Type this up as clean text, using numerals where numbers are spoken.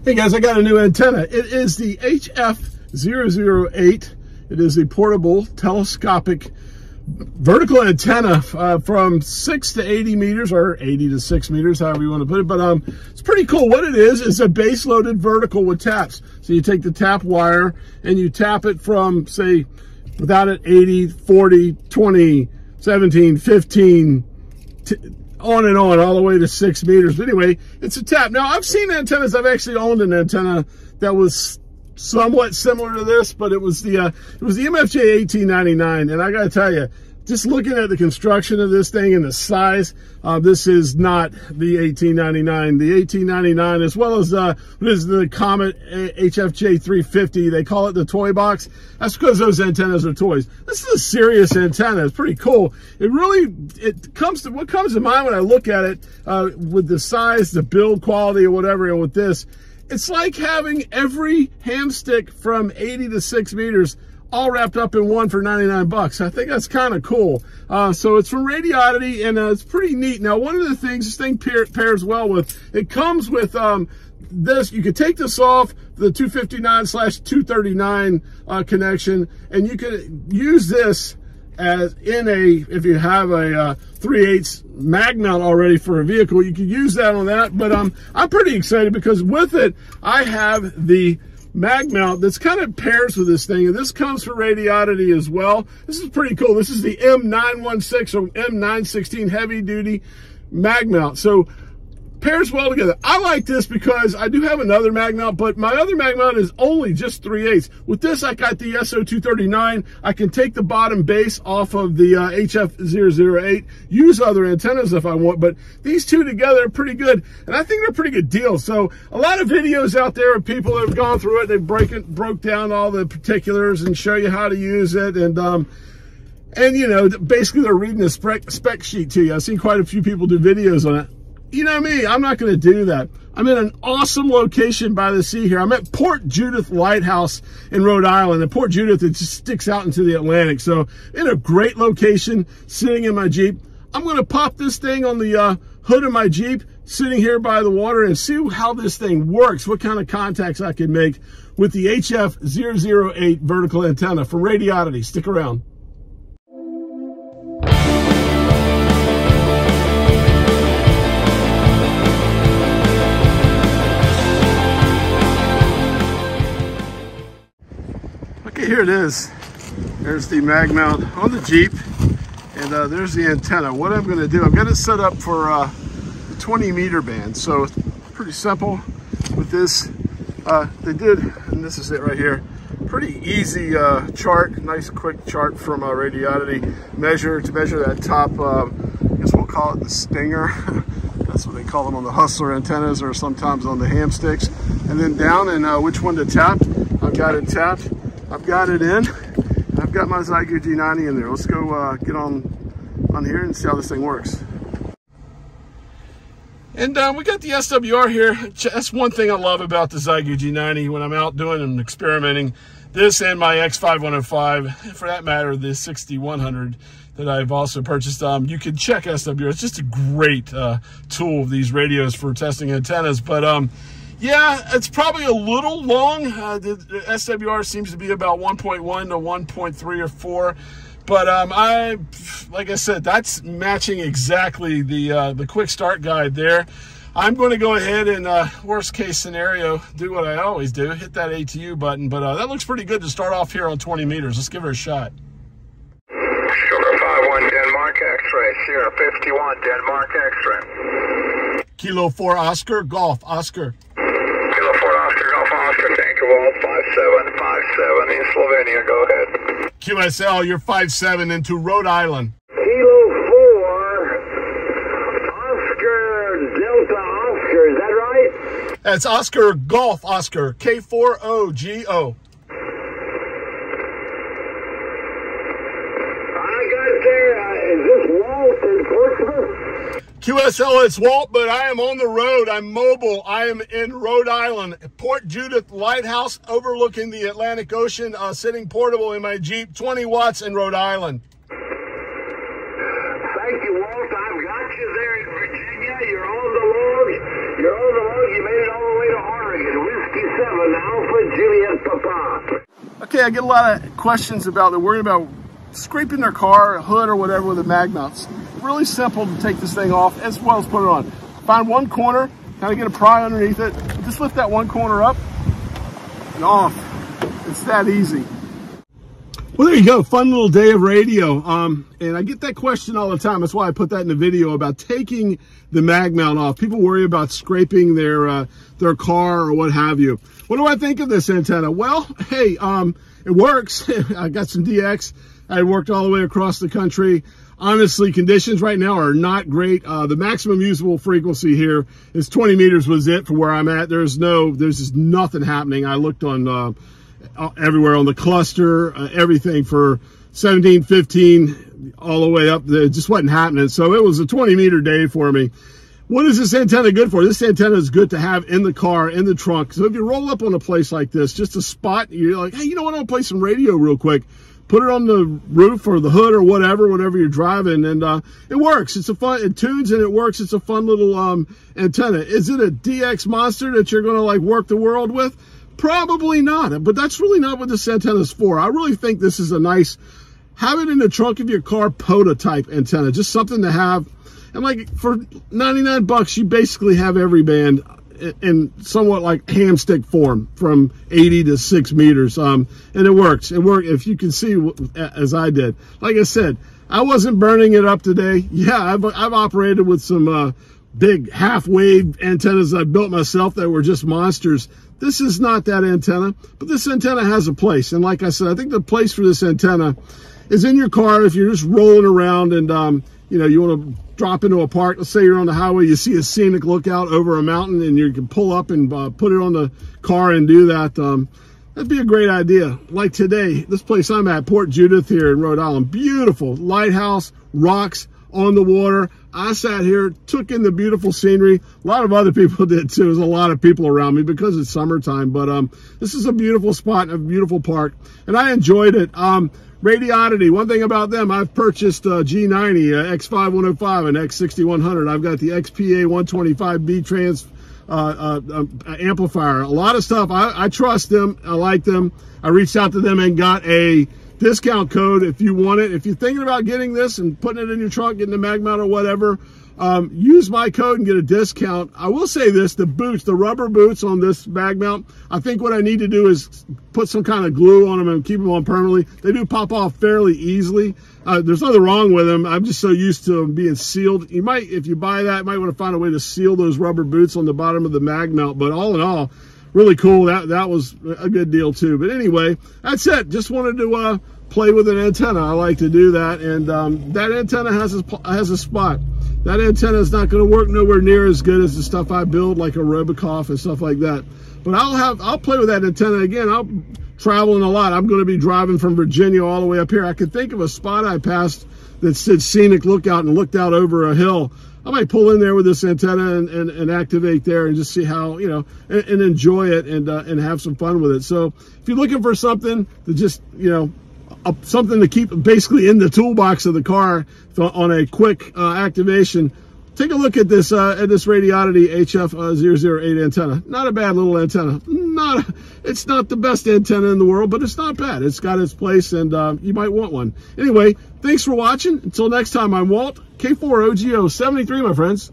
Hey guys, I got a new antenna. It is the HF-008. It is a portable telescopic vertical antenna from 6 to 80 meters, or 80 to 6 meters, however you want to put it. But it's pretty cool. What it is a base-loaded vertical with taps. So you take the tap wire and you tap it from, say, without it, 80, 40, 20, 17, 15, on and on, all the way to 6 meters. But anyway, it's a tap. Now, I've seen antennas. I've actually owned an antenna that was somewhat similar to this, but it was the MFJ 1899. And I got to tell you, just looking at the construction of this thing and the size, this is not the 1899. The 1899, as well as the Comet HFJ 350, they call it the toy box. That's because those antennas are toys. This is a serious antenna. It's pretty cool. What comes to mind when I look at it, with the size, the build quality, or whatever, and with this, it's like having every ham stick from 80 to 6 meters all wrapped up in one for 99 bucks. I think that's kind of cool. So it's from Radioddity, and it's pretty neat. Now, one of the things this thing pairs well with, it comes with this. You could take this off the 259/239 connection, and you could use this as if you have a 3/8 mag mount already for a vehicle, you could use that on that. But I'm pretty excited because with it, I have the mag mount that's kind of pairs with this thing, and this comes from Radioddity as well. This is pretty cool. This is the M916 or M916 heavy duty mag mount. So pairs well together. I like this because I do have another mag mount, but my other mag mount is only just 3/8. With this, I got the SO239. I can take the bottom base off of the HF-008, use other antennas if I want, but these two together are pretty good, and I think they're a pretty good deal. So a lot of videos out there of people that have gone through it. They broke down all the particulars and show you how to use it, and you know, basically they're reading the spec sheet to you. I've seen quite a few people do videos on it. You know me, I'm not going to do that. I'm in an awesome location by the sea here. I'm at Port Judith Lighthouse in Rhode Island. And Port Judith, it just sticks out into the Atlantic. So in a great location, sitting in my Jeep. I'm going to pop this thing on the hood of my Jeep, sitting here by the water, and see how this thing works, what kind of contacts I can make with the HF-008 vertical antenna from Radioddity. Stick around. Here it is. There's the mag mount on the Jeep, and there's the antenna. What I'm going to do, I'm going to set up for a 20 meter band. So it's pretty simple with this. They did, and this is it right here, pretty easy chart, nice quick chart from Radioddity. To measure that top, I guess we'll call it the stinger. That's what they call them on the Hustler antennas, or sometimes on the ham sticks. And then down, and which one to tap. I've got it tapped. I've got it in. I've got my Zygo G90 in there. Let's go get on here and see how this thing works. And we got the SWR here. That's one thing I love about the Zygo G90 when I'm out doing and experimenting. This and my X5105, for that matter, the 6100 that I've also purchased. You can check SWR. It's just a great tool of these radios for testing antennas. But yeah, it's probably a little long. The SWR seems to be about 1.1 to 1.3 or 4. But like I said, that's matching exactly the quick start guide there. I'm going to go ahead and, worst case scenario, do what I always do, hit that ATU button. But that looks pretty good to start off here on 20 meters. Let's give her a shot. Sugar 51 Denmark X-ray, Sierra 51 Denmark X-ray. Kilo 4 Oscar, Golf Oscar. Kilo 4 Oscar, Golf Oscar, Tanker Wall 5757 in Slovenia, go ahead. QSL, you're 57 into Rhode Island. Kilo 4 Oscar Delta Oscar, is that right? That's Oscar Golf Oscar, K4OGO. Is this Walt in Portsmouth? QSL, it's Walt, but I am on the road. I'm mobile. I am in Rhode Island, Port Judith Lighthouse, overlooking the Atlantic Ocean, sitting portable in my Jeep, 20 watts in Rhode Island. Thank you, Walt. I've got you there in Virginia. You're on the log. You made it all the way to Oregon. now for Juliet Papa. Okay, I get a lot of questions about, they're worried about scraping their car, hood or whatever with a mag mount. It's really simple to take this thing off as well as put it on. Find one corner, kind of get a pry underneath it, just lift that one corner up and off. It's that easy. Well, there you go. Fun little day of radio. And I get that question all the time. That's why I put that in the video about taking the mag mount off. People worry about scraping their car or what have you. What do I think of this antenna? Well, hey, it works. I got some DX. I worked all the way across the country. Honestly, conditions right now are not great. The maximum usable frequency here is 20 meters was it for where I'm at. There's just nothing happening. I looked on everywhere on the cluster, everything for 17, 15, all the way up. It just wasn't happening. So it was a 20-meter day for me. What is this antenna good for? This antenna is good to have in the car, in the trunk. So if you roll up on a place like this, just a spot, you're like, hey, you know what? I'll play some radio real quick. Put it on the roof or the hood or whatever you're driving, and it works. It's a fun, it tunes and it works. It's a fun little antenna. Is it a DX monster that you're going to like work the world with? Probably not, but that's really not what this antenna is for. I really think this is a nice, have it in the trunk of your car prototype antenna, just something to have. And like for 99 bucks, you basically have every band in somewhat like hamstick form from 80 to 6 meters. And it works. It worked, if you can see, as I did. Like I said, I wasn't burning it up today. Yeah, I've operated with some big half-wave antennas I built myself that were just monsters. This is not that antenna, but this antenna has a place. And like I said, I think the place for this antenna is in your car if you're just rolling around and, you know, you want to drop into a park. Let's say you're on the highway, you see a scenic lookout over a mountain and you can pull up and put it on the car and do that. That'd be a great idea. Like today, this place I'm at, Port Judith here in Rhode Island, beautiful lighthouse, rocks on the water. I sat here, took in the beautiful scenery. A lot of other people did too. There's a lot of people around me because it's summertime, but this is a beautiful spot and a beautiful park, and I enjoyed it. Radioddity, one thing about them, I've purchased G90, X5105 and X6100. I've got the XPA 125B trans amplifier. A lot of stuff. I trust them. I like them. I reached out to them and got a discount code if you want it. If you're thinking about getting this and putting it in your trunk, getting the mag mount or whatever, use my code and get a discount. I will say this, the boots, the rubber boots on this mag mount, I think what I need to do is put some kind of glue on them and keep them on permanently. They do pop off fairly easily. There's nothing wrong with them. I'm just so used to them being sealed. You might, if you buy that, you might want to find a way to seal those rubber boots on the bottom of the mag mount. But all in all, really cool. That was a good deal too. But anyway, that's it. Just wanted to play with an antenna. I like to do that, and that antenna has a spot. That antenna is not going to work nowhere near as good as the stuff I build, like a Robocoff and stuff like that. But I'll play with that antenna again. I'm traveling a lot. I'm going to be driving from Virginia all the way up here. I could think of a spot I passed that said scenic lookout and looked out over a hill. I might pull in there with this antenna and activate there and just see how, you know, and enjoy it and have some fun with it. So if you're looking for something to just, you know, something to keep basically in the toolbox of the car on a quick activation, take a look at this Radioddity HF-008 antenna. Not a bad little antenna. It's not the best antenna in the world, but it's not bad. It's got its place, and you might want one. Anyway, thanks for watching. Until next time, I'm Walt, K4OGO 73, my friends.